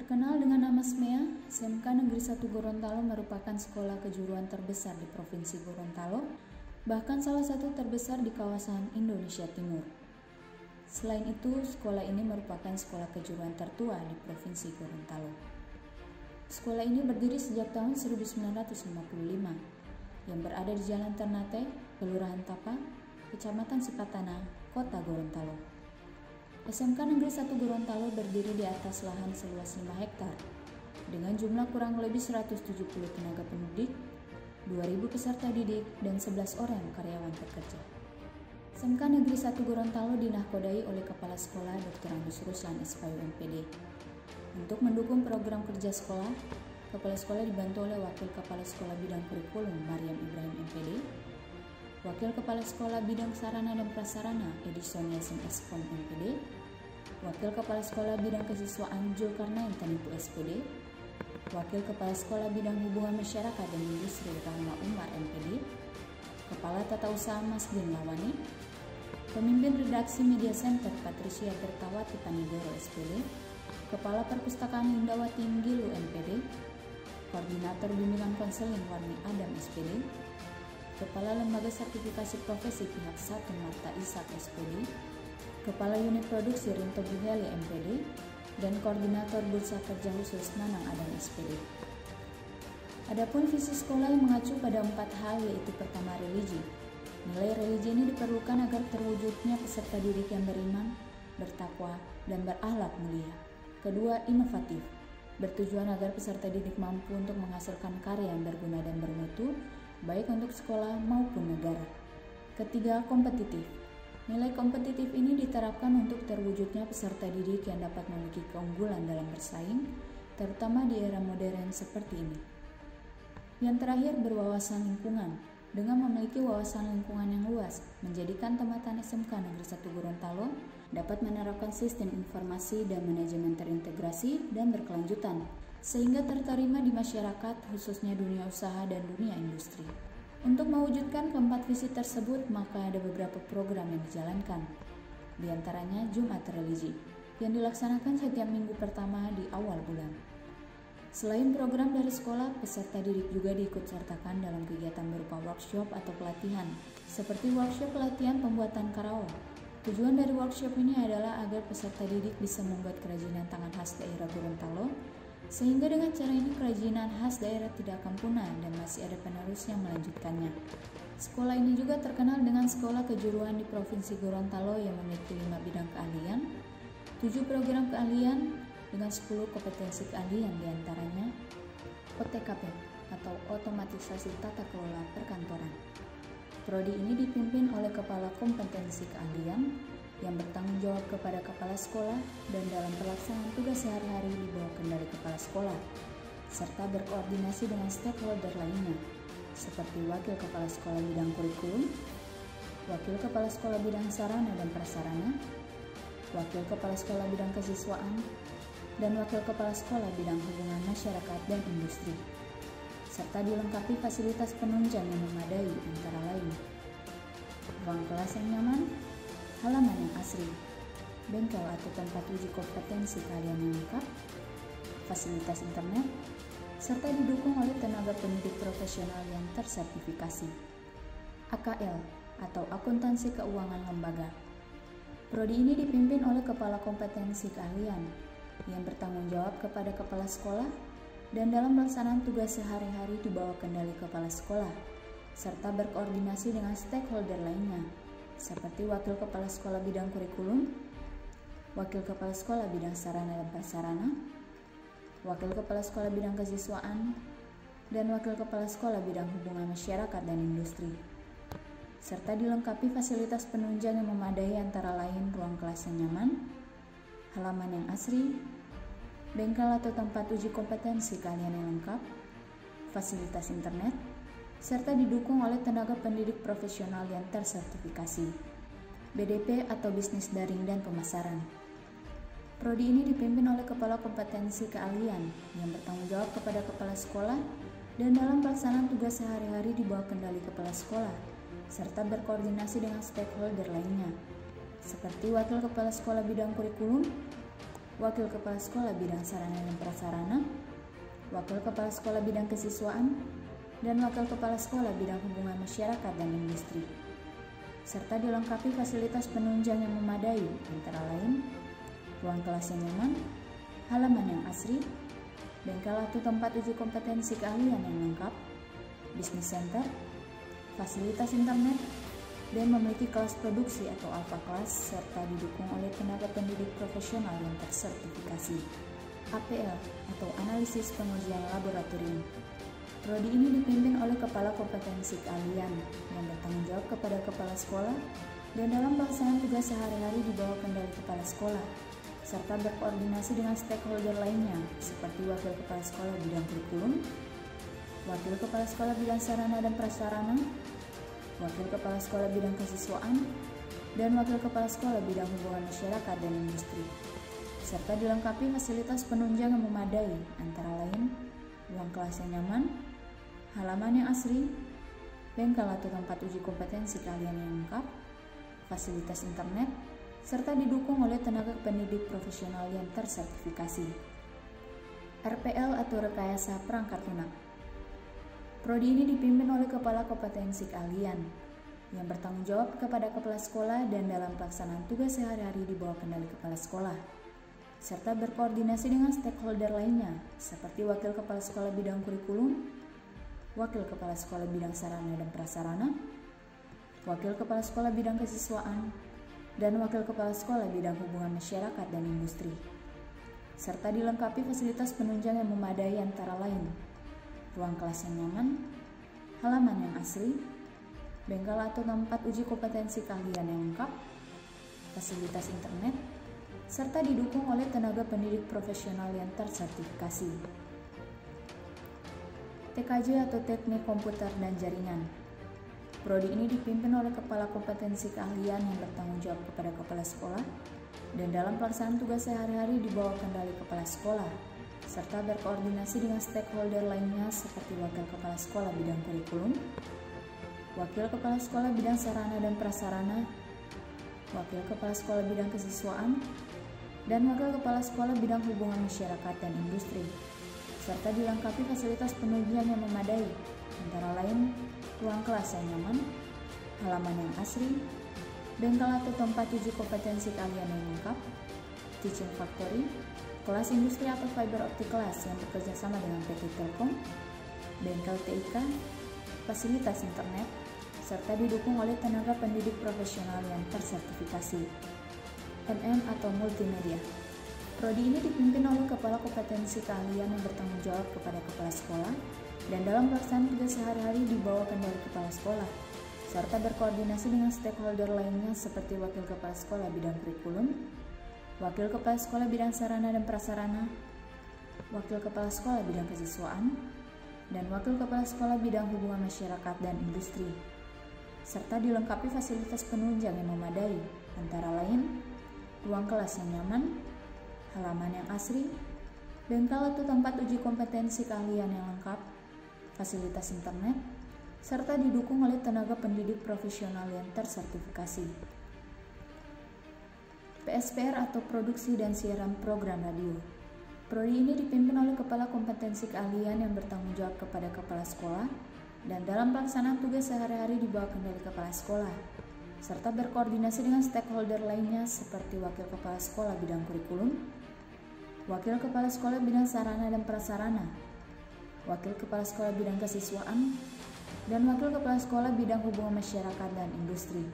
Terkenal dengan nama SMEA, SMK Negeri 1 Gorontalo merupakan sekolah kejuruan terbesar di Provinsi Gorontalo, bahkan salah satu terbesar di kawasan Indonesia Timur. Selain itu, sekolah ini merupakan sekolah kejuruan tertua di Provinsi Gorontalo. Sekolah ini berdiri sejak tahun 1955, yang berada di Jalan Ternate, Kelurahan Tapa, Kecamatan Sipatana, Kota Gorontalo. SMK Negeri 1 Gorontalo berdiri di atas lahan seluas 5 hektar dengan jumlah kurang lebih 170 tenaga pendidik, 2.000 peserta didik, dan 11 orang karyawan pekerja. SMK Negeri 1 Gorontalo dinahkodai oleh Kepala Sekolah Dr. Agus Ruslan SPIU MPD. Untuk mendukung program kerja sekolah, Kepala Sekolah dibantu oleh Wakil Kepala Sekolah Bidang Kurikulum Maryam Ibrahim MPD, Wakil Kepala Sekolah Bidang Sarana dan Prasarana Edison Yasin Eskom MPD, Wakil Kepala Sekolah Bidang Kesiswaan Zulkarnain Tanipu SPD, Wakil Kepala Sekolah Bidang Hubungan Masyarakat dan Industri Rahma Umar MPD, Kepala Tata Usaha Masdin Lawani, Pemimpin Redaksi Media Center Patricia Bertawati Panigoro SPD, Kepala Perpustakaan Indawati Nggilu MPD, Koordinator Bimbingan Konseling Warni Adam SPD, Kepala Lembaga Sertifikasi Profesi Pihak 1 Marta Ishak SPD, Kepala Unit Produksi Rinto Buheli MPD, dan Koordinator Bursa Kerja Khusus Nanang Adam SPD. Adapun visi sekolah yang mengacu pada 4 hal, yaitu pertama, religi. Nilai religi ini diperlukan agar terwujudnya peserta didik yang beriman, bertakwa, dan berakhlak mulia. Kedua, inovatif. Bertujuan agar peserta didik mampu untuk menghasilkan karya yang berguna dan bermutu, baik untuk sekolah maupun negara. Ketiga, kompetitif. Nilai kompetitif ini diterapkan untuk terwujudnya peserta didik yang dapat memiliki keunggulan dalam bersaing, terutama di era modern seperti ini. Yang terakhir, berwawasan lingkungan. Dengan memiliki wawasan lingkungan yang luas, menjadikan Tamatan SMK Negeri 1 Gorontalo dapat menerapkan sistem informasi dan manajemen terintegrasi dan berkelanjutan, sehingga terterima di masyarakat, khususnya dunia usaha dan dunia industri. Untuk mewujudkan keempat visi tersebut, maka ada beberapa program yang dijalankan. Di antaranya Jumat Religi, yang dilaksanakan setiap minggu pertama di awal bulan. Selain program dari sekolah, peserta didik juga diikutsertakan dalam kegiatan berupa workshop atau pelatihan, seperti workshop pelatihan pembuatan karawang. Tujuan dari workshop ini adalah agar peserta didik bisa membuat kerajinan tangan khas daerah Gorontalo, sehingga dengan cara ini kerajinan khas daerah tidak akan punah dan masih ada penerus yang melanjutkannya. Sekolah ini juga terkenal dengan sekolah kejuruan di Provinsi Gorontalo yang memiliki 5 bidang keahlian, 7 program keahlian dengan 10 kompetensi keahlian, diantaranya OTKP atau Otomatisasi Tata Kelola Perkantoran. Prodi ini dipimpin oleh Kepala Kompetensi Keahlian yang bertanggung jawab kepada kepala sekolah dan dalam pelaksanaan tugas sehari-hari di bawah kendali kepala sekolah, serta berkoordinasi dengan stakeholder lainnya, seperti Wakil Kepala Sekolah Bidang Kurikulum, Wakil Kepala Sekolah Bidang Sarana dan Prasarana, Wakil Kepala Sekolah Bidang Kesiswaan, dan Wakil Kepala Sekolah Bidang Hubungan Masyarakat dan Industri, serta dilengkapi fasilitas penunjang yang memadai, antara lain ruang kelas yang nyaman, halaman yang asri, bengkel atau tempat uji kompetensi keahlian yang lengkap, fasilitas internet, serta didukung oleh tenaga pendidik profesional yang tersertifikasi. AKL atau Akuntansi Keuangan Lembaga. Prodi ini dipimpin oleh Kepala Kompetensi Keahlian yang bertanggung jawab kepada kepala sekolah dan dalam pelaksanaan tugas sehari-hari di bawah kendali kepala sekolah, serta berkoordinasi dengan stakeholder lainnya, seperti Wakil Kepala Sekolah Bidang Kurikulum, Wakil Kepala Sekolah Bidang Sarana dan Prasarana, Wakil Kepala Sekolah Bidang Kesiswaan, dan Wakil Kepala Sekolah Bidang Hubungan Masyarakat dan Industri, serta dilengkapi fasilitas penunjang yang memadai, antara lain ruang kelas yang nyaman, halaman yang asri, bengkel atau tempat uji kompetensi keahlian yang lengkap, fasilitas internet, serta didukung oleh tenaga pendidik profesional yang tersertifikasi, BDP atau Bisnis Daring dan Pemasaran. Prodi ini dipimpin oleh Kepala Kompetensi Keahlian yang bertanggung jawab kepada kepala sekolah dan dalam pelaksanaan tugas sehari-hari di bawah kendali kepala sekolah, serta berkoordinasi dengan stakeholder lainnya, seperti Wakil Kepala Sekolah Bidang Kurikulum, Wakil Kepala Sekolah Bidang Sarana dan Prasarana, Wakil Kepala Sekolah Bidang Kesiswaan, dan Wakil Kepala Sekolah Bidang Hubungan Masyarakat dan Industri. Serta dilengkapi fasilitas penunjang yang memadai, antara lain ruang kelas yang nyaman, halaman yang asri, bengkel atau tempat uji kompetensi keahlian yang lengkap, bisnis center, fasilitas internet, dan memiliki kelas produksi atau alpha kelas serta didukung oleh tenaga pendidik profesional yang tersertifikasi. APL atau Analisis Pengujian Laboratorium. Prodi ini dipimpin oleh Kepala Kompetensi Keahlian yang bertanggung jawab kepada Kepala Sekolah dan dalam pelaksanaan tugas sehari-hari di bawah kendali Kepala Sekolah, serta berkoordinasi dengan stakeholder lainnya seperti Wakil Kepala Sekolah Bidang Kurikulum, Wakil Kepala Sekolah Bidang Sarana dan Prasarana, Wakil Kepala Sekolah Bidang Kesiswaan, dan Wakil Kepala Sekolah Bidang Hubungan Masyarakat dan Industri, serta dilengkapi fasilitas penunjang yang memadai, antara lain ruang kelas yang nyaman, halaman yang asri, bengkel atau tempat uji kompetensi keahlian yang lengkap, fasilitas internet, serta didukung oleh tenaga pendidik profesional yang tersertifikasi. RPL atau Rekayasa Perangkat Lunak. Prodi ini dipimpin oleh Kepala Kompetensi Keahlian yang bertanggung jawab kepada Kepala Sekolah dan dalam pelaksanaan tugas sehari-hari di bawah kendali Kepala Sekolah, serta berkoordinasi dengan stakeholder lainnya seperti Wakil Kepala Sekolah Bidang Kurikulum, Wakil Kepala Sekolah Bidang Sarana dan Prasarana, Wakil Kepala Sekolah Bidang Kesiswaan, dan Wakil Kepala Sekolah Bidang Hubungan Masyarakat dan Industri, serta dilengkapi fasilitas penunjang yang memadai, antara lain ruang kelas yang nyaman, halaman yang asri, bengkel atau tempat uji kompetensi keahlian yang lengkap, fasilitas internet, serta didukung oleh tenaga pendidik profesional yang tersertifikasi. TKJ atau Teknik Komputer dan Jaringan. Prodi ini dipimpin oleh Kepala Kompetensi Keahlian yang bertanggung jawab kepada Kepala Sekolah dan dalam pelaksanaan tugas sehari-hari di bawah kendali Kepala Sekolah, serta berkoordinasi dengan stakeholder lainnya seperti Wakil Kepala Sekolah Bidang Kurikulum, Wakil Kepala Sekolah Bidang Sarana dan Prasarana, Wakil Kepala Sekolah Bidang Kesiswaan, dan Wakil Kepala Sekolah Bidang Hubungan Masyarakat dan Industri, serta dilengkapi fasilitas penunjang yang memadai, antara lain ruang kelas yang nyaman, halaman yang asri, bengkel atau tempat uji kompetensi keahlian yang lengkap, teaching factory, kelas industri atau fiber optic kelas yang bekerja sama dengan PT Telkom, bengkel TIK, fasilitas internet, serta didukung oleh tenaga pendidik profesional yang tersertifikasi. MM atau Multimedia. Prodi ini dipimpin oleh Kepala Kompetensi Keahlian yang bertanggung jawab kepada Kepala Sekolah dan dalam pelaksanaan tugas sehari-hari di bawah kendali Kepala Sekolah, serta berkoordinasi dengan stakeholder lainnya seperti Wakil Kepala Sekolah Bidang Kurikulum, Wakil Kepala Sekolah Bidang Sarana dan Prasarana, Wakil Kepala Sekolah Bidang Kesiswaan, dan Wakil Kepala Sekolah Bidang Hubungan Masyarakat dan Industri, serta dilengkapi fasilitas penunjang yang memadai, antara lain ruang kelas yang nyaman, halaman yang asri, bengkel atau tempat uji kompetensi keahlian yang lengkap, fasilitas internet, serta didukung oleh tenaga pendidik profesional yang tersertifikasi. PSPR atau Produksi dan Siaran Program Radio. Prodi ini dipimpin oleh Kepala Kompetensi Keahlian yang bertanggung jawab kepada Kepala Sekolah dan dalam pelaksanaan tugas sehari-hari di bawah kendali Kepala Sekolah, serta berkoordinasi dengan stakeholder lainnya seperti Wakil Kepala Sekolah Bidang Kurikulum, Wakil Kepala Sekolah Bidang Sarana dan Prasarana, Wakil Kepala Sekolah Bidang Kesiswaan, dan Wakil Kepala Sekolah Bidang Hubungan Masyarakat dan Industri,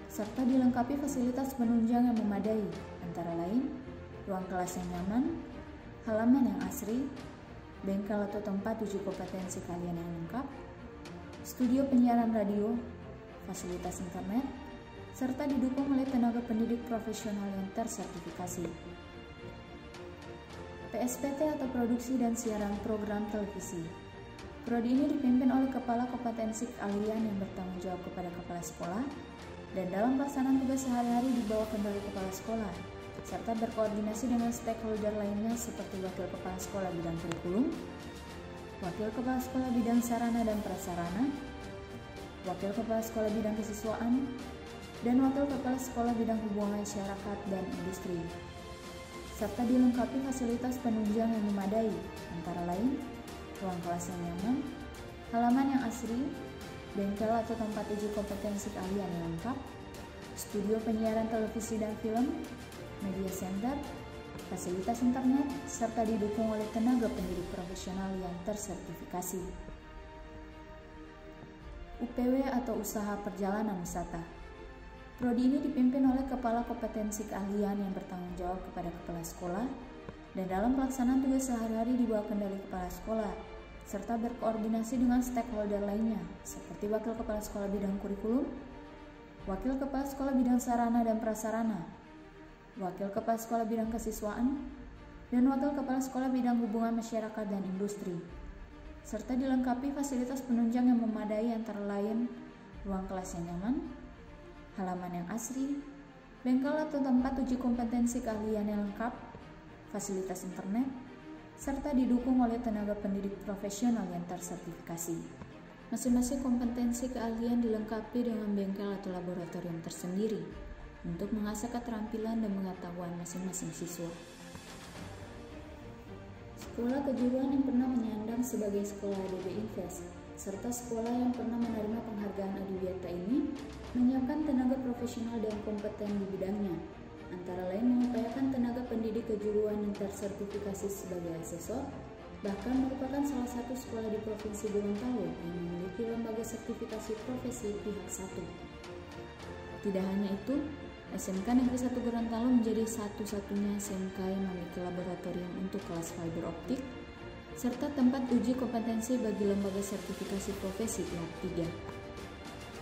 serta dilengkapi fasilitas penunjang yang memadai, antara lain ruang kelas yang nyaman, halaman yang asri, bengkel atau tempat uji kompetensi keahlian yang lengkap, studio penyiaran radio, fasilitas internet, serta didukung oleh tenaga pendidik profesional yang tersertifikasi. PSPT atau Produksi dan Siaran Program Televisi. Prodi ini dipimpin oleh Kepala Kompetensi Keahlian yang bertanggung jawab kepada Kepala Sekolah dan dalam pelaksanaan tugas sehari-hari di bawah kendali Kepala Sekolah, serta berkoordinasi dengan stakeholder lainnya seperti Wakil Kepala Sekolah Bidang Kurikulum, Wakil Kepala Sekolah Bidang Sarana dan Prasarana, Wakil Kepala Sekolah Bidang Kesiswaan, dan Wakil Kepala Sekolah Bidang Hubungan Masyarakat dan Industri, serta dilengkapi fasilitas penunjang yang memadai, antara lain ruang kelas yang nyaman, halaman yang asri, bengkel atau tempat uji kompetensi keahlian yang lengkap, studio penyiaran televisi dan film, media center, fasilitas internet, serta didukung oleh tenaga pendidik profesional yang tersertifikasi. UPW atau Usaha Perjalanan Wisata. Prodi ini dipimpin oleh Kepala Kompetensi Keahlian yang bertanggung jawab kepada Kepala Sekolah dan dalam pelaksanaan tugas sehari-hari di bawah kendali Kepala Sekolah, serta berkoordinasi dengan stakeholder lainnya seperti Wakil Kepala Sekolah Bidang Kurikulum, Wakil Kepala Sekolah Bidang Sarana dan Prasarana, Wakil Kepala Sekolah Bidang Kesiswaan, dan Wakil Kepala Sekolah Bidang Hubungan Masyarakat dan Industri, serta dilengkapi fasilitas penunjang yang memadai antara lain ruang kelas yang nyaman, halaman yang asri, bengkel atau tempat uji kompetensi keahlian yang lengkap, fasilitas internet, serta didukung oleh tenaga pendidik profesional yang tersertifikasi. Masing-masing kompetensi keahlian dilengkapi dengan bengkel atau laboratorium tersendiri untuk mengasah keterampilan dan pengetahuan masing-masing siswa. Sekolah kejuruan yang pernah menyandang sebagai sekolah ADB Invest serta sekolah yang pernah menerima penghargaan Adiwiyata ini menyiapkan tenaga profesional dan kompeten di bidangnya, antara lain mengupayakan tenaga pendidik kejuruan yang tersertifikasi sebagai asesor, bahkan merupakan salah satu sekolah di Provinsi Gorontalo yang memiliki lembaga sertifikasi profesi pihak 1. Tidak hanya itu, SMK Negeri 1 Gorontalo menjadi satu-satunya SMK yang memiliki laboratorium untuk kelas fiber optik, serta tempat uji kompetensi bagi lembaga sertifikasi profesi pihak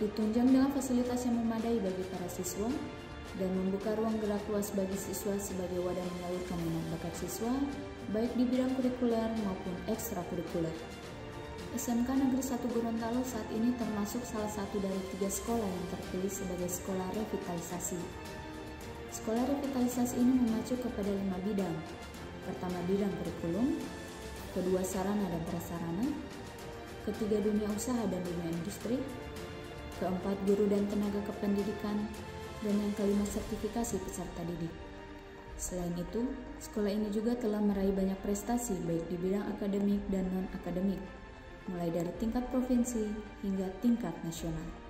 3. Ditunjang dengan fasilitas yang memadai bagi para siswa dan membuka ruang gerak luas bagi siswa sebagai wadah menyalurkan minat bakat siswa, baik di bidang kurikuler maupun ekstrakurikuler. SMK Negeri 1 Gorontalo saat ini termasuk salah satu dari 3 sekolah yang terpilih sebagai sekolah revitalisasi. Sekolah revitalisasi ini mengacu kepada 5 bidang. Pertama, bidang kurikulum, kedua, sarana dan prasarana, ketiga, dunia usaha dan dunia industri, keempat, guru dan tenaga kependidikan, dan yang kelima, sertifikasi peserta didik. Selain itu, sekolah ini juga telah meraih banyak prestasi baik di bidang akademik dan non-akademik, mulai dari tingkat provinsi hingga tingkat nasional.